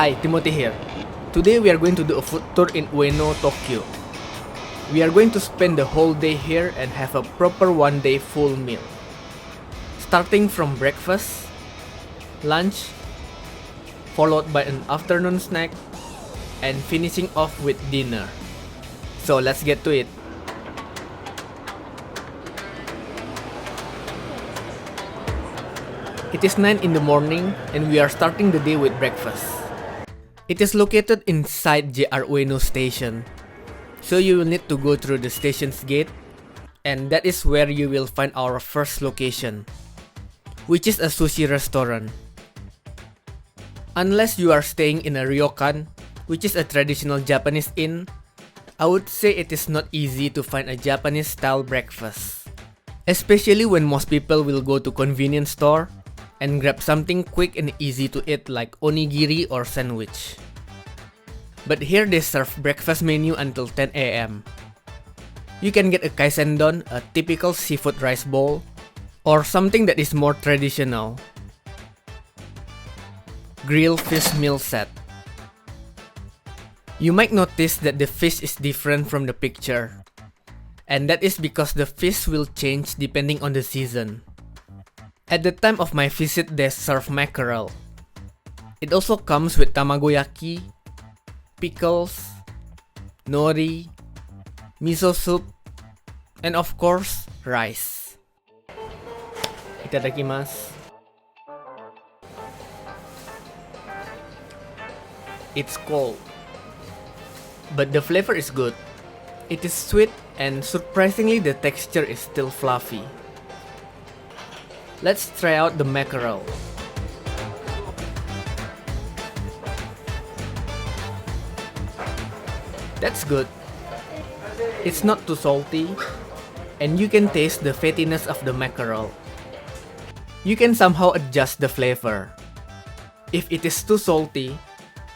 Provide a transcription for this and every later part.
Hi, Timothy here. Today we are going to do a food tour in Ueno, Tokyo. We are going to spend the whole day here and have a proper one-day full meal. Starting from breakfast, lunch, followed by an afternoon snack, and finishing off with dinner. So let's get to it. It is 9 in the morning and we are starting the day with breakfast. It is located inside JR Ueno station, so you will need to go through the station's gate, and that is where you will find our first location, which is a sushi restaurant. Unless you are staying in a ryokan, which is a traditional Japanese inn, I would say it is not easy to find a Japanese style breakfast, especially when most people will go to convenience store and grab something quick and easy to eat like onigiri or sandwich. But here they serve breakfast menu until 10 AM. You can get a kaisendon, a typical seafood rice bowl, or something that is more traditional, grilled fish meal set. You might notice that the fish is different from the picture, and that is because the fish will change depending on the season. At the time of my visit, they serve mackerel. It also comes with tamagoyaki, pickles, nori, miso soup, and of course, rice. Itadakimasu. It's cold, but the flavor is good. It is sweet and surprisingly the texture is still fluffy. Let's try out the mackerel. That's good. It's not too salty, and you can taste the fattiness of the mackerel. You can somehow adjust the flavor. If it is too salty,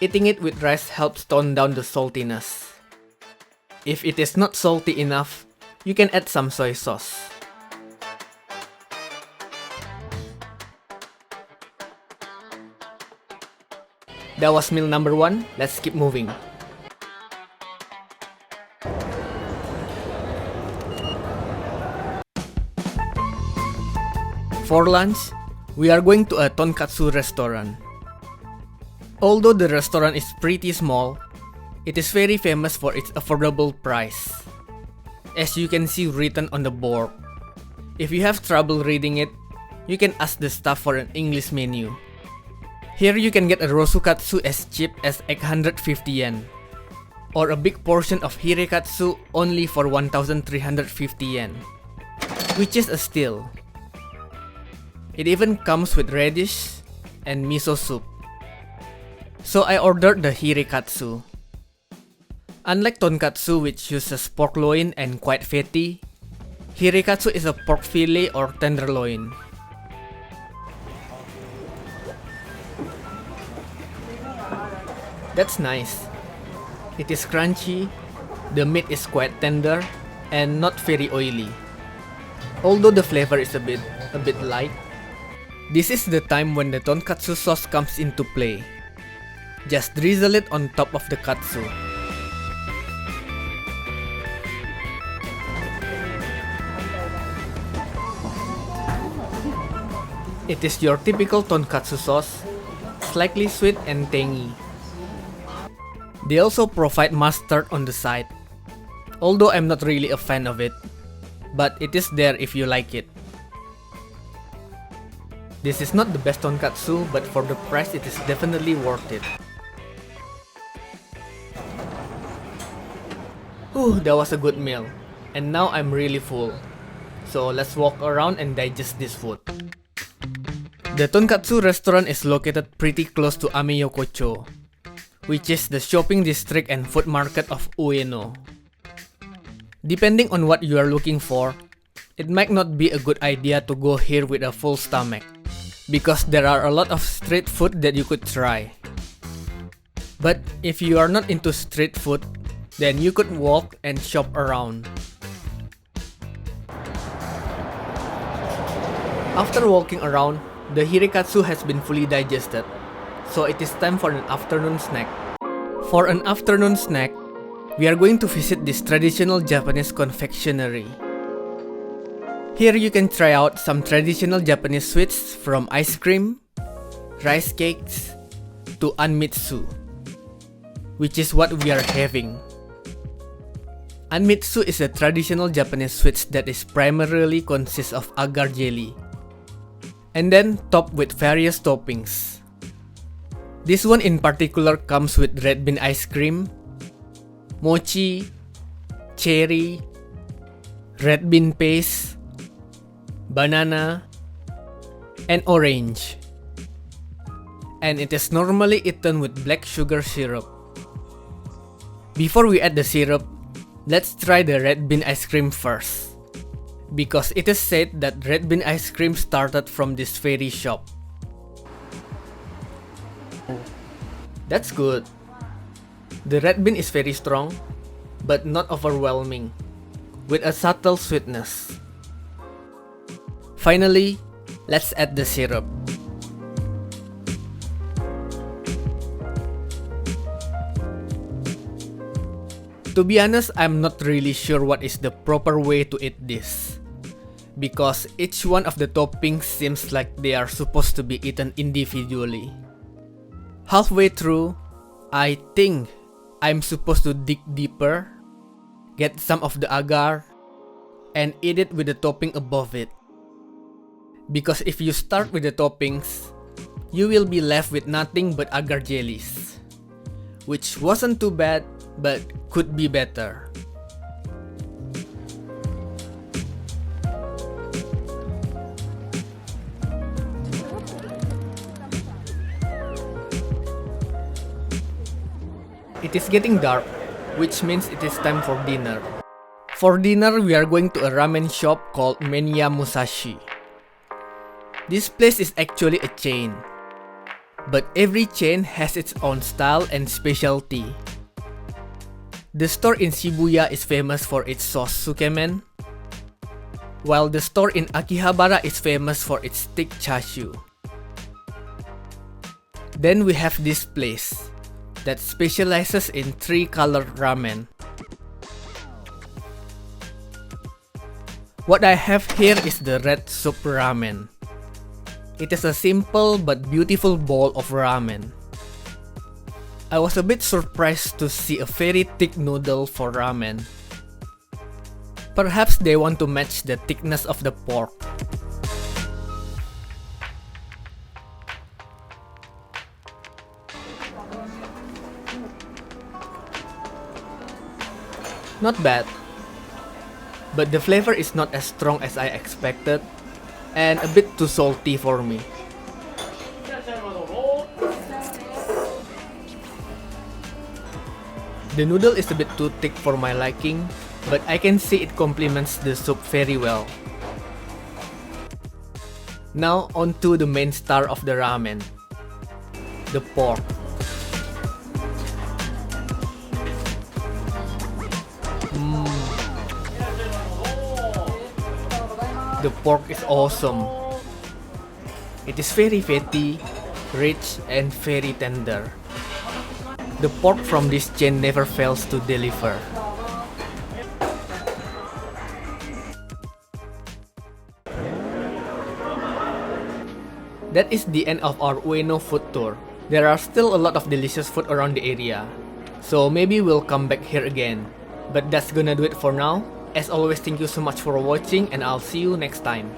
eating it with rice helps tone down the saltiness. If it is not salty enough, you can add some soy sauce. That was meal number 1, let's keep moving. For lunch, we are going to a tonkatsu restaurant. Although the restaurant is pretty small, it is very famous for its affordable price. As you can see written on the board. If you have trouble reading it, you can ask the staff for an English menu. Here you can get a rosukatsu as cheap as 850 yen, or a big portion of hirekatsu only for 1350 yen, which is a steal. It even comes with radish and miso soup. So I ordered the hirekatsu. Unlike tonkatsu, which uses pork loin and quite fatty, hirekatsu is a pork fillet or tenderloin. That's nice. It is crunchy, the meat is quite tender, and not very oily. Although the flavor is a bit light. This is the time when the tonkatsu sauce comes into play. Just drizzle it on top of the katsu. It is your typical tonkatsu sauce, slightly sweet and tangy. They also provide mustard on the side, although I'm not really a fan of it, but it is there if you like it. This is not the best tonkatsu, but for the price it is definitely worth it. That was a good meal, and now I'm really full. So let's walk around and digest this food. The tonkatsu restaurant is located pretty close to Ameyokocho, which is the shopping district and food market of Ueno. Depending on what you are looking for, it might not be a good idea to go here with a full stomach, because there are a lot of street food that you could try. But if you are not into street food, then you could walk and shop around. After walking around, the hirekatsu has been fully digested, so it is time for an afternoon snack. For an afternoon snack, we are going to visit this traditional Japanese confectionery. Here you can try out some traditional Japanese sweets from ice cream, rice cakes, to Anmitsu, which is what we are having. Anmitsu is a traditional Japanese sweets that is primarily consists of agar jelly, and then topped with various toppings. This one in particular comes with red bean ice cream, mochi, cherry, red bean paste, banana, and orange. And it is normally eaten with black sugar syrup. Before we add the syrup, let's try the red bean ice cream first, because it is said that red bean ice cream started from this very shop. That's good. The red bean is very strong, but not overwhelming, with a subtle sweetness. Finally, let's add the syrup. To be honest, I'm not really sure what is the proper way to eat this, because each one of the toppings seems like they are supposed to be eaten individually. Halfway through, I think I'm supposed to dig deeper, get some of the agar, and eat it with the topping above it. Because if you start with the toppings, you will be left with nothing but agar jellies, which wasn't too bad, but could be better. It is getting dark, which means it is time for dinner. For dinner, we are going to a ramen shop called Menya Musashi. This place is actually a chain, but every chain has its own style and specialty. The store in Shibuya is famous for its sauce sukemen, while the store in Akihabara is famous for its thick chashu. Then we have this place that specializes in 3-colored ramen. What I have here is the red soup ramen. It is a simple but beautiful bowl of ramen. I was a bit surprised to see a very thick noodle for ramen. Perhaps they want to match the thickness of the pork. Not bad, but the flavor is not as strong as I expected, and a bit too salty for me. The noodle is a bit too thick for my liking, but I can see it complements the soup very well. Now onto the main star of the ramen, the pork. The pork is awesome. It is very fatty, rich, and very tender. The pork from this chain never fails to deliver. That is the end of our Ueno food tour. There are still a lot of delicious food around the area, so maybe we'll come back here again. But that's gonna do it for now. As always, thank you so much for watching, and I'll see you next time.